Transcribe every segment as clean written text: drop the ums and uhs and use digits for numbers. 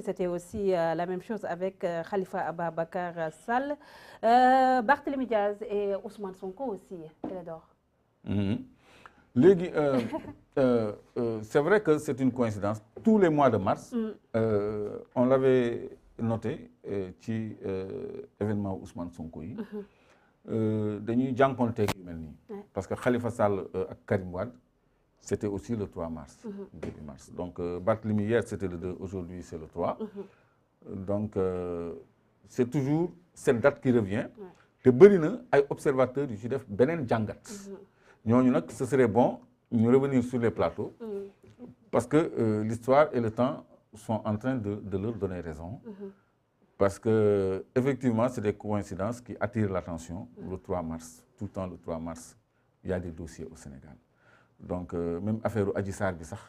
C'était aussi la même chose avec Khalifa Ababacar Sall, Barthélémy Diaz et Ousmane Sonko aussi, Clédor. Léegi c'est vrai que c'est une coïncidence. Tous les mois de mars, on l'avait noté ci événement Ousmane Sonko yi. Dañuy jànkonteeg yu mel nii. Parce que Khalifa Sall ak Karim Wade, c'était aussi le 3 mars, début mars. Donc Barthélémy hier c'était le 2, aujourd'hui c'est le 3. Donc c'est toujours cette date qui revient. Te bëri na ay observateurs yu ci def beneen jàngat. Ñooñu nag ce serait bon ñu revenir sur les plateaux parce que l'histoire et le temps sont en train de leur donner raison. Parce que effectivement c'est des coïncidences qui attirent l'attention. Le 3 mars, tout le temps le 3 mars, il y a des dossiers au Sénégal. Donc même affaire Adji Sarr bi sax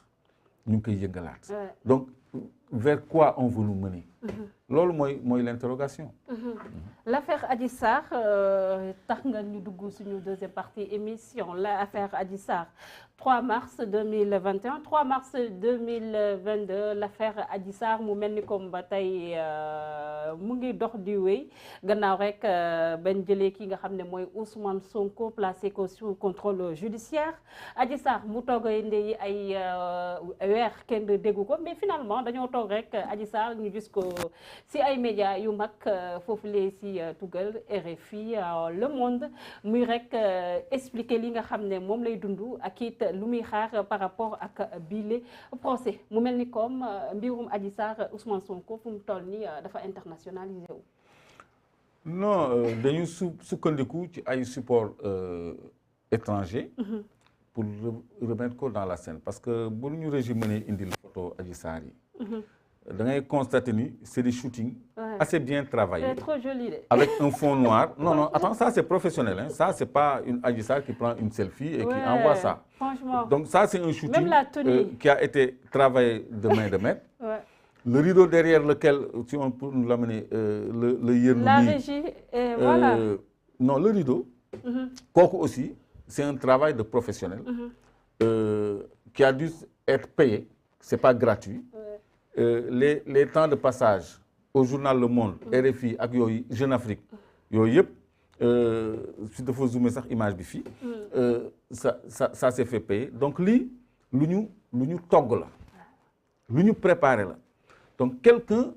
ñu ngi koy yëngalaat. Donc vers quoi on veut nous mener? Loolu mooy l'interrogation. L'affaire Adji Sarr tax nga ñu dugg suñu deuxième partie émission l'affaire Adji Sarr 3 mars 2021 3 mars 2022 l'affaire Adji Sarr mu mel ni comme ba tey mu ngi dox di wéy gannaaw rek benn jëlee ki nga xam ne mooy Ousmane Sonko placé ko sous contrôle judiciaire Adji Sarr mu toog indi ay weer kenn déggu ko mais finalement dañoo toog rek Adji Sarr ñu gis ko si ay médias yu mag foofu lee si tugal RFI Le Monde muy rek expliquer li nga xam ne moom lay dund ak it lu muy xaar par rapport ak bile procès mu mel ni comme mbirum Adji Sarr Ousmane Sonko fu mu toll nii dafa internationalisé wu. Non dañu sukkandiku ci ay support étranger pour remettre ko dans la scène parce que bu ñu régime ne indil photo Adji Sarr yi da ngay constater ni c'est des shootings assez bien travaillés. C'est trop joli. Avec un fond noir. Non, attends, ça c'est professionnel. Hein. Ça c'est pas une Adji Sarr qui prend une selfie et qui envoie ça. Franchement. Donc ça c'est un shooting qui a été travaillé de main de maître. Le rideau derrière lequel, si on peut nous l'amener, le yernoumi. La régie, voilà. Non, le rideau, kooku aussi, c'est un travail de professionnel qui a dû être payé. C'est pas gratuit. Les temps de passage au journal Le Monde, RFI ak yooyu Jeune Afrique yooyu yëpp si dafa zoomer sax image bi fii ça s'est fait payer donc lii lu ñu togg la lu ñu préparé la donc quelqu'un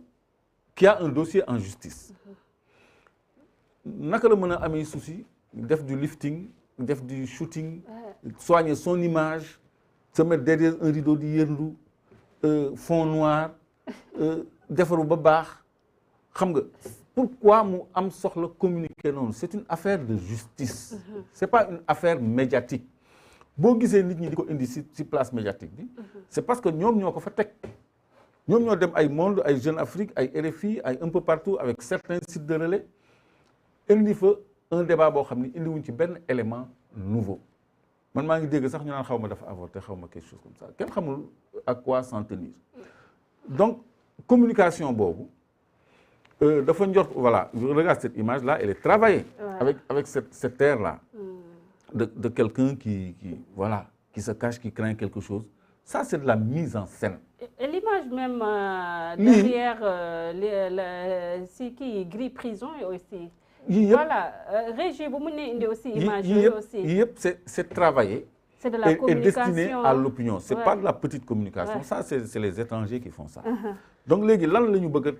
qui a un dossier en justice naka la mën a amee souci def du lifting def du shooting soigner son image se mettre derrière un rideau di yërndu fond noir defaru ba baax xam nga pourquoi mu am soxla communiquer noonu c'est une affaire de justice c'est pas une affaire médiatique boo gisee nit ñi di ko indi ci place médiatique bi c'est parce que ñoom ñoo ko fa teg ñoom ñoo dem ay Monde ay Jeune Afrique ay RFI ay un peu partout avec certains sites de relais indi fa un débat boo xam ni indiwuñ ci benn élément nouveau man maa ngi dégg sax ñu naan xaw ma dafa avorté xaw ma quelque chose comme ça kenn xamul à quoi s'en tenir donc communication boobu dafa njort voilà regarde cette image là elle est travaillée avec cette air là de quelqu'un qui voilà qui se cache qui craint quelque chose ça c'est de la mise en scène et l'image même derrière si kii gris prison aussi voilà régie bu mu ne indi aussi image aussi yëpp c'est travaillé c'est de la communication et destiné à l'opinion c'est pas de la petite communication ça c'est les étrangers qui font ça donc léegi lan la ñu bëgg a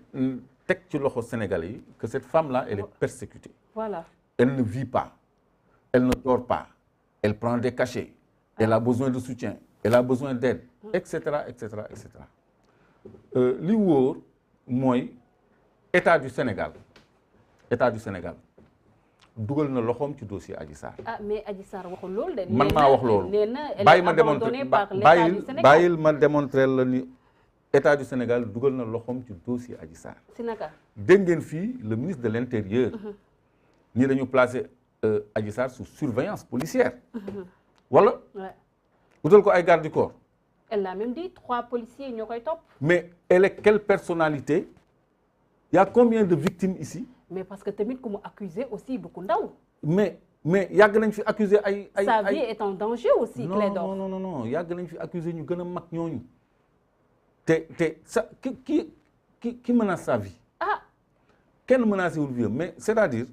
teg ci loxo Sénégalais yi que cette femme là elle est persécutée voilà elle ne vit pas elle ne dort pas elle prend des cachets elle a besoin de soutien elle a besoin d'aide etc li wóor mooy état du Sénégal dugal na loxoom ci dossier Adji Sarr. mais Adji Sarr waxul loolu de. man maa wax loolu bàyyil ma démontrer la ni état du Sénégal dugal na loxoom ci dossier Adji Sarr. si naka. dégg ngeen fii le ministre de l'Intérieur. nii dañu placer Adji Sarr sous surveillance policière. wala. wutal ko ay garde du corps. elle l'a même dit 3 policiers ñoo koy topp. mais elle est quelle personnalité. Il y a combien de victimes ici? Mais parce que tamit ku mu accusé aussi du ku ndaw. mais yàgg nañ fi accusé ay. sa vie est en danger aussi. Clédor non yàgg nañ fi accusé ñu gën a mag ñooñu. te sa qui menace sa vie. Ah. Kenn menacé wul vie mais c'est-à-dire.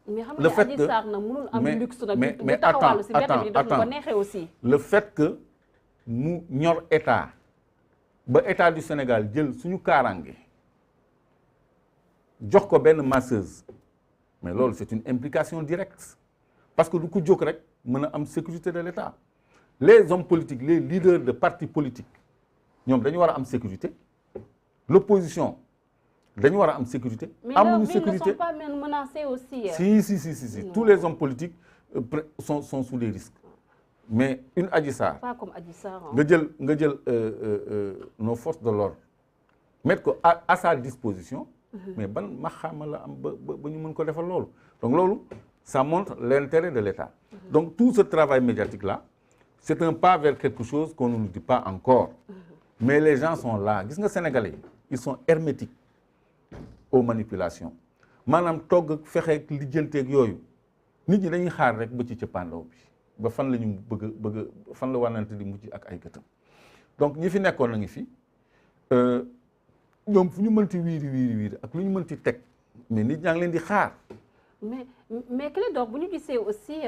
mais xam nga Adji Sarr na mënul am luxe nag. mais aussi. le fait que mu ñor état ba état du Sénégal jël suñu kaaraange jox ko benn masseuse mais loolu c'est une implication directe parce que du ko jóg rek mën a am sécurité de l'état les hommes politiques les leaders de partis politiques ñoom dañu war a am sécurité l'opposition dañu war a am sécurité. amuñu sécurité mais ne sont pas menacés aussi. Si. Tous les hommes politiques sont sous des risques. Mais une Adji Sarr. Pas comme Adji Sarr. nga jël nos forces de l'ordre mettre ko à sa disposition. mais ban maxaama la am ba ñu mën ko defal loolu. donc loolu ça montre l'intérêt de l'État. donc tout ce travail médiatique là c'est un pas vers quelque chose qu'on ne nous dit pas encore. mais les gens sont là gis nga Sénégalais yi ils sont hermétiques aux manipulations maanaam togg ak fexe ak lijjanteeg yooyu nit ñi dañuy xaar rek ba ci cëppaandaw bi ba fan la ñu bëgg fan la wànnante di mujj ak ay gëtam donc ñi fi nekkoon na ngi fi ñoom fu ñu mënti wiiri ak lu ñu mënti teg mais nit ñaa ngi leen di xaar. mais Clédor bu ñu gisee aussi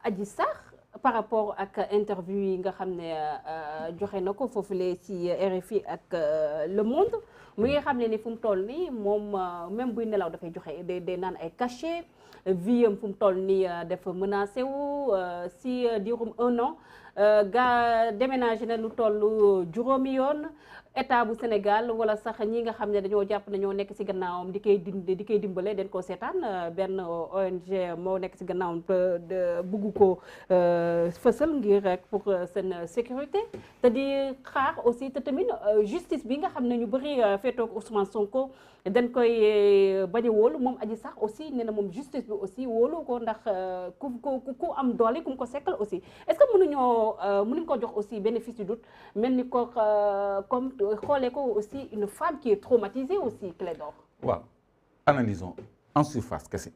Adji Sarr par rapport ak interview yi nga xam ne joxe na ko foofulee ci RFI ak Le Monde mu ngi xam ne ni fu mu toll nii moom même buy nelaw dafay joxe day naan ay cachet vie am fu mu toll nii dafa menacé wu si diirum 1 an déménagé na lu toll juróomi yoon état bu Sénégal wala sax ñi nga xam ne dañoo jàpp ne ñoo nekk si gannaawam di koy dimbale dañ koo seetaan benn ONG moo nekk si gannaawam bugg ko fësal ngir rek pour seen sécurité te di xaar aussi te tamit justice bi nga xam ne ñu bëri féetoog Ousmane Sonko dañ koy bañ a wóolu moom Adji Sarr aussi nee na moom justice bi aussi wóolu ko ndax ku am doole ku mu ko sekkal aussi est-ce que mënuñ ko jox aussi bénéfice du doute mel ni ko comme xoolee ko aussi une femme qui est traumatisée aussi Clédor. waaw analysons en surface kese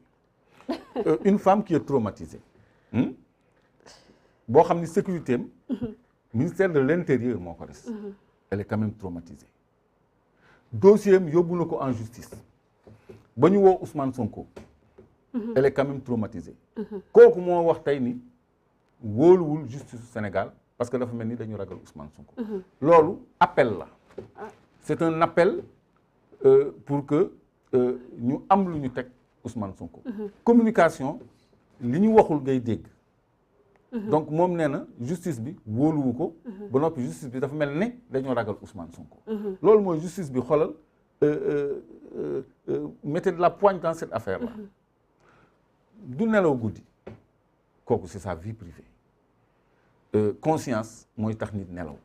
une femme qui est traumatisée boo xam ni sécurité am ministère de l'intérieur moo ko des elle est quand même traumatisée dossier am yóbbu na ko en justice ba ñu woo Ousmane Sonko elle est quand même traumatisée kooku moo wax tey ni wóoluwul justice du Sénégal parce que dafa mel ni dañu ragal Ousmane Sonko loolu appel la c'est un appel pour que ñu am lu ñu teg Ousmane Sonko communication li ñu waxul ngay dégg donc moom nee na justice bi wóoluwu ko ba noppi justice bi dafa mel ne dañoo ragal Ousmane Sonko loolu mooy justice bi xoolal mettez de la poigne dans cette affaire là du nelaw guddi kooku c'est sa vie privée conscience mooy tax nit nelaw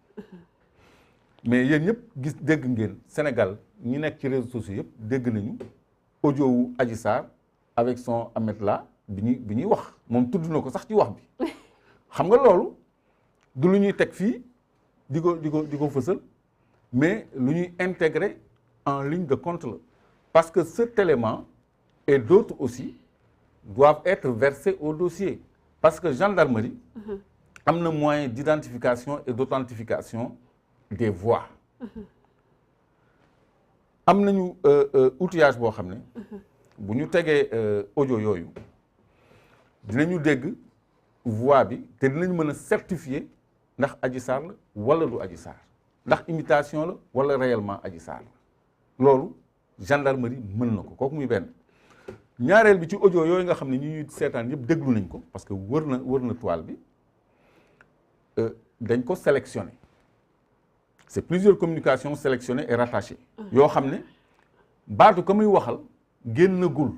mais yéen ñëpp gis dégg ngeen Sénégal ñi nekk ci réseaux sociaux yëpp dégg nañu audio wu Adji Sarr avec son Ahmed la bi ñuy wax moom tudd na ko sax ci wax bi xam nga loolu du lu ñuy teg fii di ko fësal mais lu ñuy intégrer en ligne de compte la parce que cet élément et d'autres aussi doivent être versés au dossier parce que gendarmerie am na moyen d'identification et d'authentification des voix am nañu outillage boo xam ne bu ñu tegee audio yooyu dinañu dégg voix bi te dinañ mën a certifier ndax Adji Sarr la wala du Adji Sarr ndax imitation la wala réellement Adji Sarr la loolu gendarmerie mën na ko kooku muy benn ñaareel bi ci audio yooyu nga xam ne ñi ñuy seetaan yëpp déglu nañ ko parce que wër na toile bi dañ ko sélectionné c'est plusieurs communications sélectionnées et rattachées yoo xam ne baatu ka muy waxal génnagul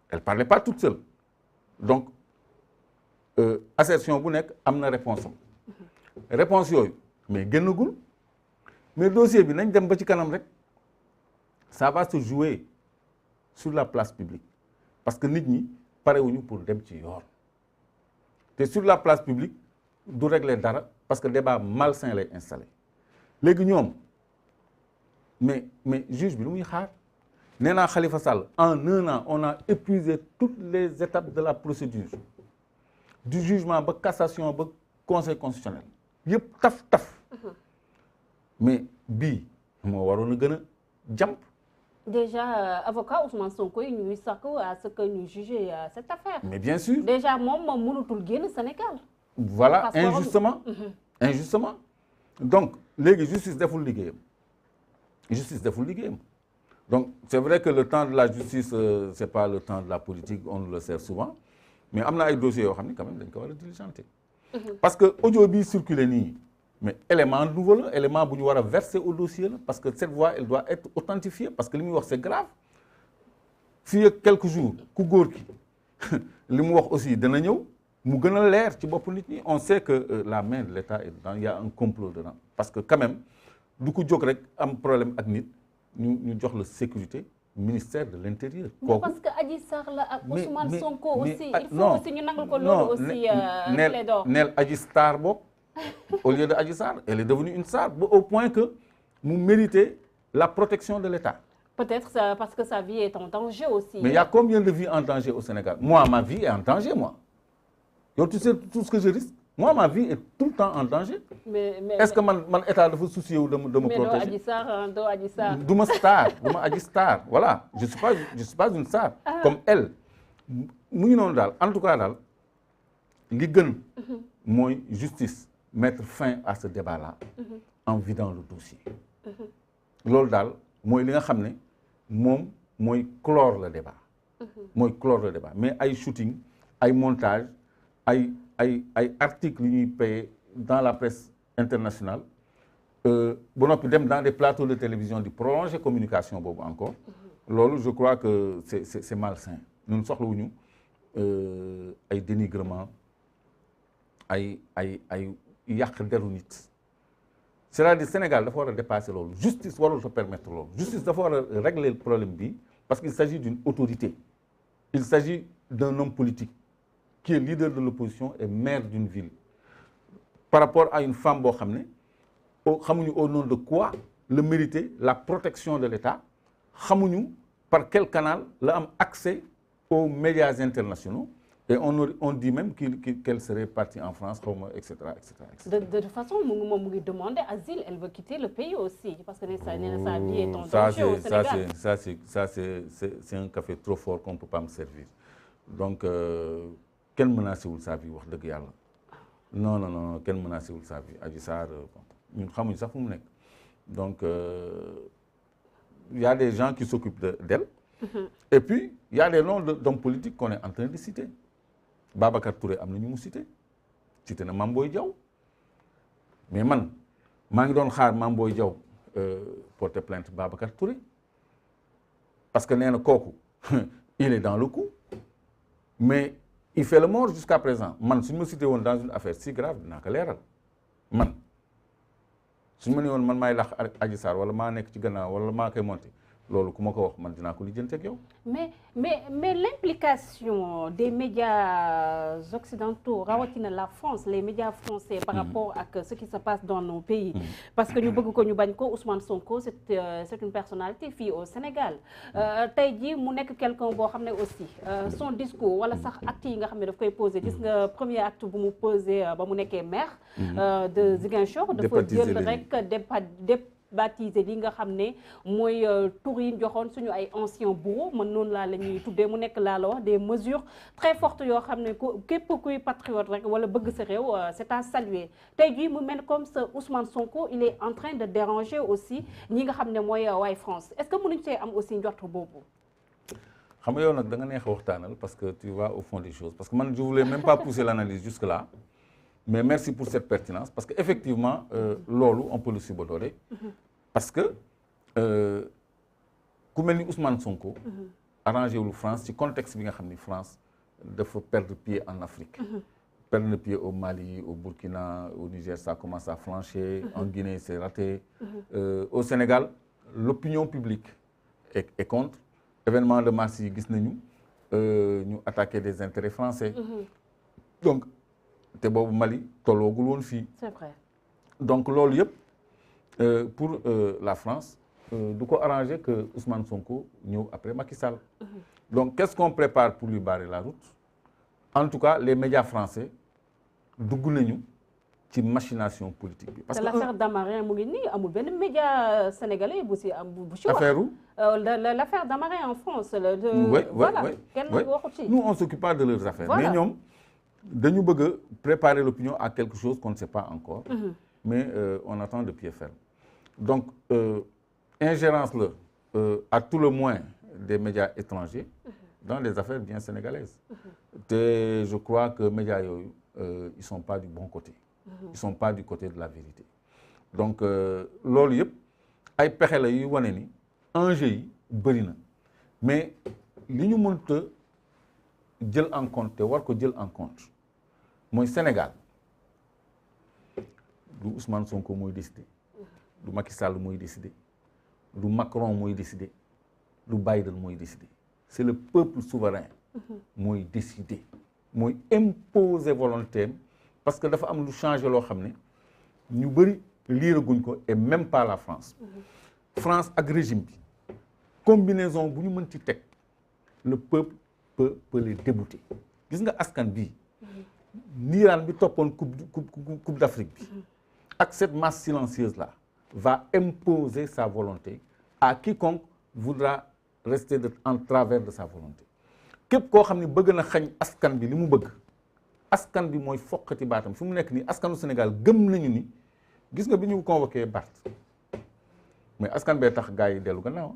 elle parlait pas toute seule donc assertion bu nekk am na réponse am réponse yooyu mais génnagul mais dossier bi nañ dem ba ci kanam rek ça va se jouer sur la place publique parce que nit ñi parewuñu pour dem ci yoon te sur la place publique du régler dara parce que débat malsain lay installé léegi ñoom mais juge bi lu muy xaar nee naa Khalifa Sall en 1 an on a épuisé toutes les étapes de la procédure du jugement ba cassation ba conseil constitutionnel yëpp taf mais bii moo waroon a gën a jàmp. Déjà avocat Ousmane Sonko yi ñuy sakku à ce que ñu juger cette affaire. Mais bien sûr. Déjà moom mënutul génn Sénégal. Voilà, injustement. Injustement. Donc léegi justice deful liggéeyam. Justice deful liggéeyam. Donc c'est vrai que le temps de la justice c'est pas le temps de la politique, on nous le sert souvent, mais am na ay dossiers yoo xam ne quand même dañ ko war a diligenter. Parce que audio bi circulé nii mais élément nouveau la, élément bu ñu war a verser au dossier la, parce que cette voix elle doit être authentifiée parce que li muy wax c'est grave. Fii ak quelques jours ku góor ki li mu wax aussi dana ñëw mu gën a leer ci bopp nit ñi. On sait que la main de l'État est dedans, il y a un complot dedans parce que quand même du ko jóg rek am problème ak nit ñu jox la sécurité ministère de l'Intérieur. Mais parce que Adji Sarr la ak Ousmane Sonko aussi il faut aussi ñu nangal ko loolu aussi plaidor. Neel Adji Sarr bokk au lieu de Adji Sarr elle est devenue une star au point que mu méritait la protection de l'État. Peut-être ça, parce que sa vie est en danger aussi. Mais il y a combien de vies en danger au Sénégal? Moi, ma vie est en danger, moi. Yow, tu sais tout ce que je risque? Moi, ma vie est tout le temps en danger. Est-ce que man état dafa soucier wu de me protéger? Mais doo Adji Sarr. Du ma star, du ma Adji Sarr. Voilà, je suis pas une star comme elle. mu ngi noonu daal en tout cas daal li gën mooy justice mettre fin à ce débat-là en vidant le dossier. Loolu daal mooy li nga xam ne moom mooy clore le débat. Mooy clore le débat mais ay shooting ay montage ay articles yu ñuy paye dans la presse internationale ba noppi dem dans des plateaux de télévision di prolonger communication boobu encore loolu je crois que c'est malsain. Ñun soxlawuñu ay dénigrement ay yàq deru nit. C'est-à-dire Sénégal dafa war a dépasser loolu justice warul te permettre loolu justice dafa war a régler le problème bi parce qu'il s'agit d'une autorité. Il s'agit d'un homme politique qui est leader de l'opposition et maire d'une ville. Par rapport à une femme boo xam ne xamuñu au nom de quoi le mériter la protection de l'État xamuñu par quel canal la am accès aux médias internationaux et on dit même qu'elle serait partie en France xaw ma et cetera et cetera. De toute façon moom mu ngi demander asile, elle veut quitter le pays aussi parce que sa vie est en danger au Sénégal. Ça c'est un café trop fort qu'on peut pas me servir. Donc kenn menacé wul sa vie wax dëgg yàlla. Non kenn menacé wul sa vie. Adji Sarr ñun xamuñ sax fu mu nekk. Donc il y a des gens qui s'occupent d'elle. Et puis il y a des noms d'hommes politiques qu'on est en train de citer. Babacar Touré am na ñu mu cité na Mame Boye Diao mais man maa ngi doon xaar Mame Boye Diao porter plainte Babacar Touré parce que nee na kooku il est dans le coup mais il fait le mort jusqu'à présent. Man suñu ma cité woon dans une affaire si grave dinaa ko leeral man suñu ma ne woon man maay lax Adji Sarr wala maa nekk ci gannaaw wala maa koy monter loolu ku ma ko wax man dinaa ko lijjanti ak yow. Mais l'implication des médias occidentaux rawatina la France les médias français par rapport à ce qui se passe dans nos pays parce que ñu bëgg ko ñu bañ ko Ousmane Sonko c'est une personnalité fii au Sénégal tey jii mu nekk quelqu'un boo xam ne aussi son discours wala sax acte yi nga xam ne daf koy poser gis nga premier acte bu mu poser ba mu nekkee maire de Ziguinchor dafa jël rek baptisé li nga xam ne mooy tur yi joxoon suñu ay anciens bourreaux man noonu laa la ñuy tuddee mu nekk laa la wax des mesures très fortes yoo xam ne képp kuy patriote rek wala bëgg sa réew c'est à saluer tey jii mu mel comme ça Ousmane Sonko il est en train de déranger aussi ñi nga xam ne mooy waay France est-ce que mënuñ see am aussi njort boobu. xam nga yow nag da nga neex a waxtaanal parce que tu vas au fond des choses parce que man je voulais même pas pousser l'analyse jusque là. Mais merci pour cette pertinence parce que effectivement loolu on peut le subodorer parce que ku mel ni Ousmane Sonko arrangé wul France ci contexte bi nga xam ni France dafa perdre pied en Afrique perdre pied au Mali au Burkina au Niger ça commence à flancher en Guinée c'est raté au Sénégal l'opinion publique est contre événement de mars yi gis nañu ñu attaquer des intérêts français donc te boobu Mali tolloogul woon fii. C'est vrai. Donc loolu yëpp pour la France du ko arranger que Ousmane Sonko ñëw après Macky Sall. Donc qu'est-ce qu'on prépare pour lui barrer la route? En tout cas les médias français dugg nañu ci machination politique bi. parce que l'affaire Damarin mu ngi nii amul benn média sénégalais bu ci am bu ci wax. L'affaire Damarin en France. Voilà kenn waxu ci. Nous on s'occupe pas de leurs affaires. Mais ñoom dañu bëgg a préparer l'opinion à quelque chose qu'on ne sait pas encore. Mais on attend de pied ferme. Donc ingérence la à tout le moins des médias étrangers dans des affaires bien sénégalaises. te je crois que médias yooyu ils sont pas du bon côté. Ils sont pas du côté de la vérité. Donc loolu yëpp ay pexe la yuy wane ni enjeu yi bëri na mais li ñu mënta jël en compte te war ko jël en compte mooy Sénégal du Ousmane Sonko mooy décider du Macky Sall mooy décider du Macron mooy décider du Biden mooy décider c'est le peuple souverain mooy décider mooy imposer volonté parce que dafa am lu changé loo xam ne ñu bëri liiraguñ ko et même pas la France. France ak régime bi combinaison bu ñu mën ci teg le peuple peut les débouter gis nga askan bii niiraan bi toppoon coupe d'Afrique bi ak cette masse silencieuse là va imposer sa volonté à quiconque voudra rester en travers de sa volonté képp koo xam ne bëgg na xañ askan bi li mu bëgg askan bi mooy foqati baatam fi mu nekk nii askanu Sénégal gëm nañu ni gis nga bi ñu convoqué Barth mais askan bee tax gars yi dellu gannaaw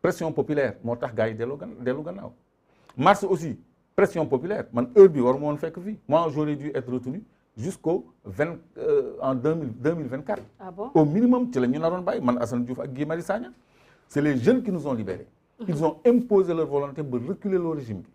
pression populaire moo tax gars yi dellu gannaaw mars aussi pression populaire man heure bi war ma woon fekk fii moi j'aurais dû être retenu jusqu'au en 2024. Ah bon? Au minimum ci la ñu naroon bàyyi man Assane Diouf ak Guy Marius Sagna c'est les jeunes qui nous ont libérés. Ils ont imposé leur volonté ba reculer le régime bi